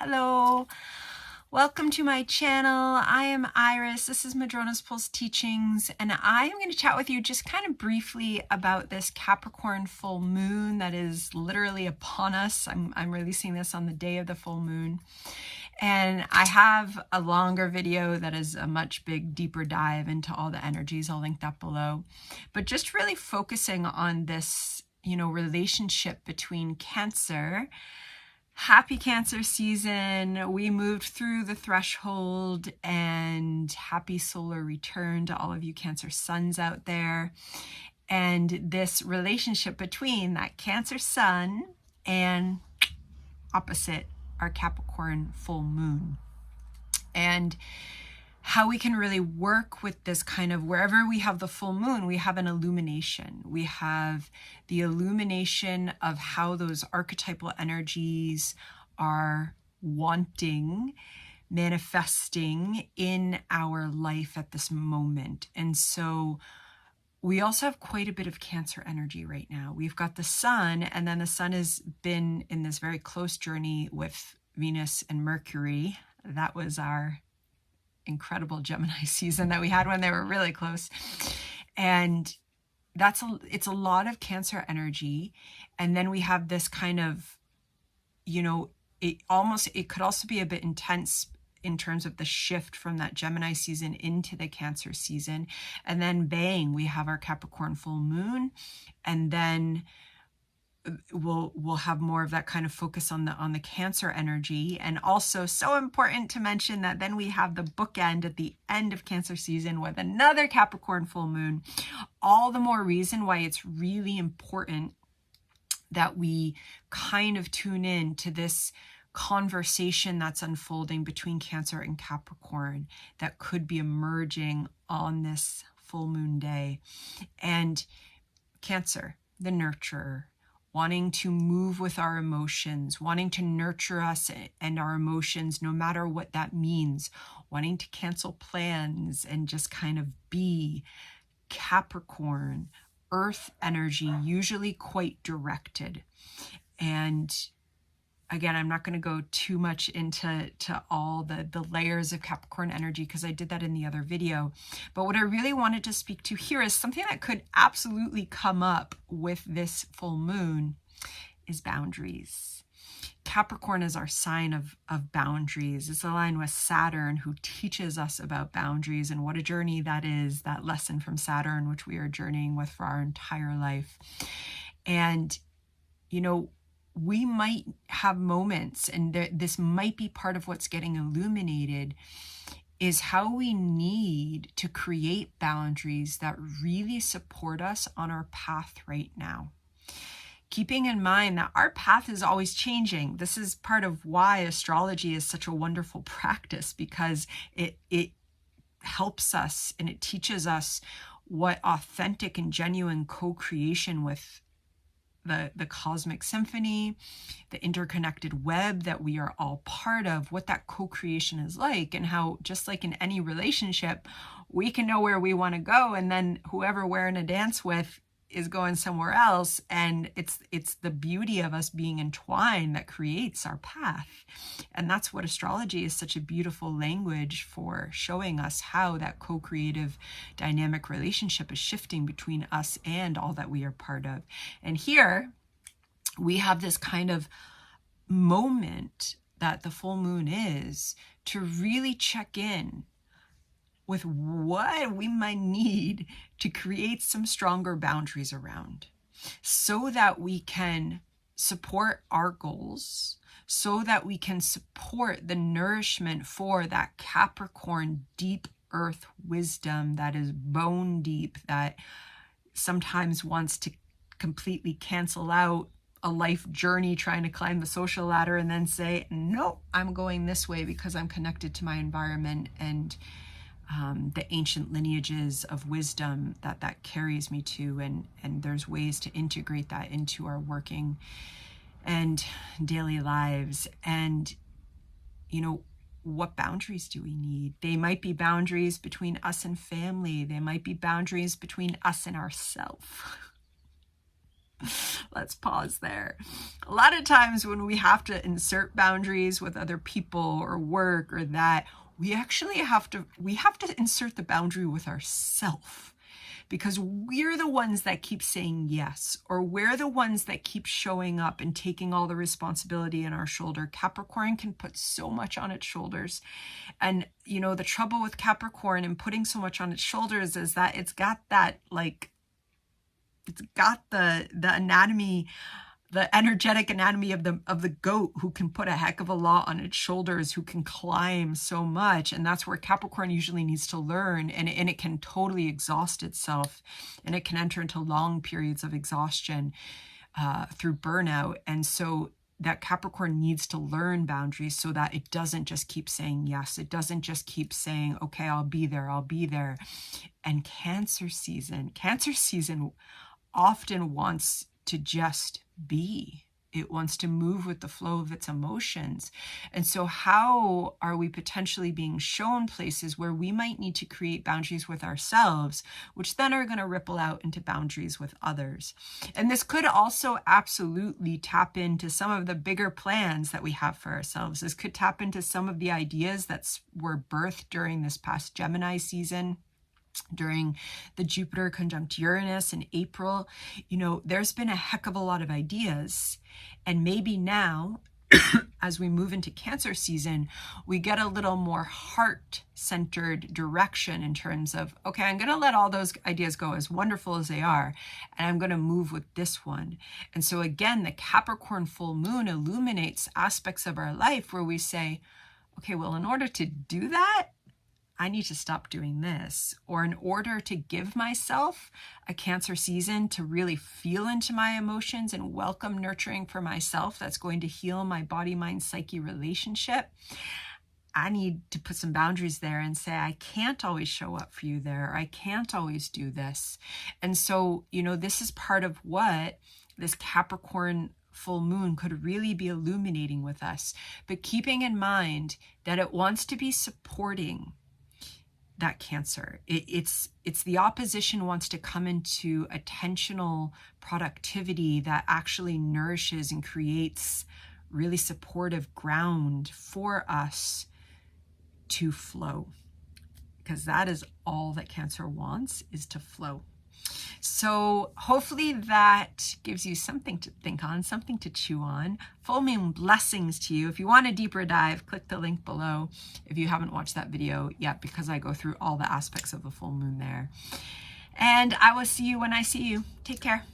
Hello, welcome to my channel. I am Iris. This is Madrona's Pulse Teachings, and I am going to chat with you just kind of briefly about this Capricorn full moon that is literally upon us. I'm releasing this on the day of the full moon, and I have a longer video that is a much deeper dive into all the energies. I'll link that below, but just really focusing on this, relationship between Cancer. Happy Cancer season. We moved through the threshold, and happy solar return to all of you Cancer suns out there. And this relationship between that Cancer sun and opposite our Capricorn full moon. And how we can really work with this kind of, wherever we have the full moon, we have an illumination. We have the illumination of how those archetypal energies are manifesting in our life at this moment. And so we also have quite a bit of Cancer energy right now. We've got the sun, and then the sun has been in this very close journey with Venus and Mercury. That was our incredible Gemini season that we had when they were really close. And it's a lot of Cancer energy. And then we have this kind of, it could also be a bit intense in terms of the shift from that Gemini season into the Cancer season. And then bang, we have our Capricorn full moon. And then we'll have more of that kind of focus on the Cancer energy. And also so important to mention that then we have the bookend at the end of Cancer season with another Capricorn full moon. All the more reason why it's really important that we kind of tune in to this conversation that's unfolding between Cancer and Capricorn that could be emerging on this full moon day. And Cancer, the nurturer, wanting to move with our emotions, wanting to nurture us and our emotions, no matter what that means, wanting to cancel plans and just kind of be. Capricorn, earth energy, usually quite directed. And again, I'm not going to go too much into all the layers of Capricorn energy because I did that in the other video. But what I really wanted to speak to here is something that could absolutely come up with this full moon is boundaries. Capricorn is our sign of boundaries. It's aligned with Saturn, who teaches us about boundaries, and what a journey that is, that lesson from Saturn, which we are journeying with for our entire life. And, we might have moments, and this might be part of what's getting illuminated, is how we need to create boundaries that really support us on our path right now. Keeping in mind that our path is always changing. This is part of why astrology is such a wonderful practice, because it helps us and it teaches us what authentic and genuine co-creation with the cosmic symphony, the interconnected web that we are all part of, what that co-creation is like, and how, just like in any relationship, we can know where we want to go, and then whoever we're in a dance with is going somewhere else. And it's the beauty of us being entwined that creates our path. And that's what astrology is, such a beautiful language for showing us how that co-creative dynamic relationship is shifting between us and all that we are part of. And here we have this kind of moment that the full moon is to really check in with what we might need to create some stronger boundaries around, so that we can support our goals, so that we can support the nourishment for that Capricorn deep earth wisdom that is bone deep, that sometimes wants to completely cancel out a life journey trying to climb the social ladder and then say, no, I'm going this way because I'm connected to my environment and the ancient lineages of wisdom that carries me to, and there's ways to integrate that into our working and daily lives. And what boundaries do we need? They might be boundaries between us and family. They might be boundaries between us and ourselves. Let's pause there. A lot of times when we have to insert boundaries with other people or work or that, we actually have to insert the boundary with ourselves, because we're the ones that keep saying yes, or we're the ones that keep showing up and taking all the responsibility in our shoulder. Capricorn can put so much on its shoulders. And, you know, the trouble with Capricorn and putting so much on its shoulders is that it's got that, like, it's got the anatomy, the energetic anatomy of the goat, who can put a heck of a lot on its shoulders, who can climb so much. And that's where Capricorn usually needs to learn, and it can totally exhaust itself, and it can enter into long periods of exhaustion through burnout. And so that Capricorn needs to learn boundaries so that it doesn't just keep saying yes. It doesn't just keep saying, okay, I'll be there, I'll be there. And Cancer season often wants to just be. It wants to move with the flow of its emotions. And so how are we potentially being shown places where we might need to create boundaries with ourselves, which then are going to ripple out into boundaries with others? And this could also absolutely tap into some of the bigger plans that we have for ourselves. This could tap into some of the ideas that were birthed during this past Gemini season, during the Jupiter conjunct Uranus in April. You know, there's been a heck of a lot of ideas. And maybe now, as we move into Cancer season, we get a little more heart-centered direction in terms of, okay, I'm going to let all those ideas go, as wonderful as they are, and I'm going to move with this one. And so again, the Capricorn full moon illuminates aspects of our life where we say, okay, well, in order to do that, I need to stop doing this. Or in order to give myself a Cancer season to really feel into my emotions and welcome nurturing for myself that's going to heal my body, mind, psyche relationship, I need to put some boundaries there and say, I can't always show up for you there. I can't always do this. And so, you know, this is part of what this Capricorn full moon could really be illuminating with us, but keeping in mind that it wants to be supporting that Cancer. It's the opposition wants to come into attentional productivity that actually nourishes and creates really supportive ground for us to flow, because that is all that Cancer wants, is to flow. So hopefully that gives you something to think on, something to chew on. Full moon blessings to you. If you want a deeper dive, click the link below if you haven't watched that video yet, because I go through all the aspects of the full moon there. And I will see you when I see you. Take care.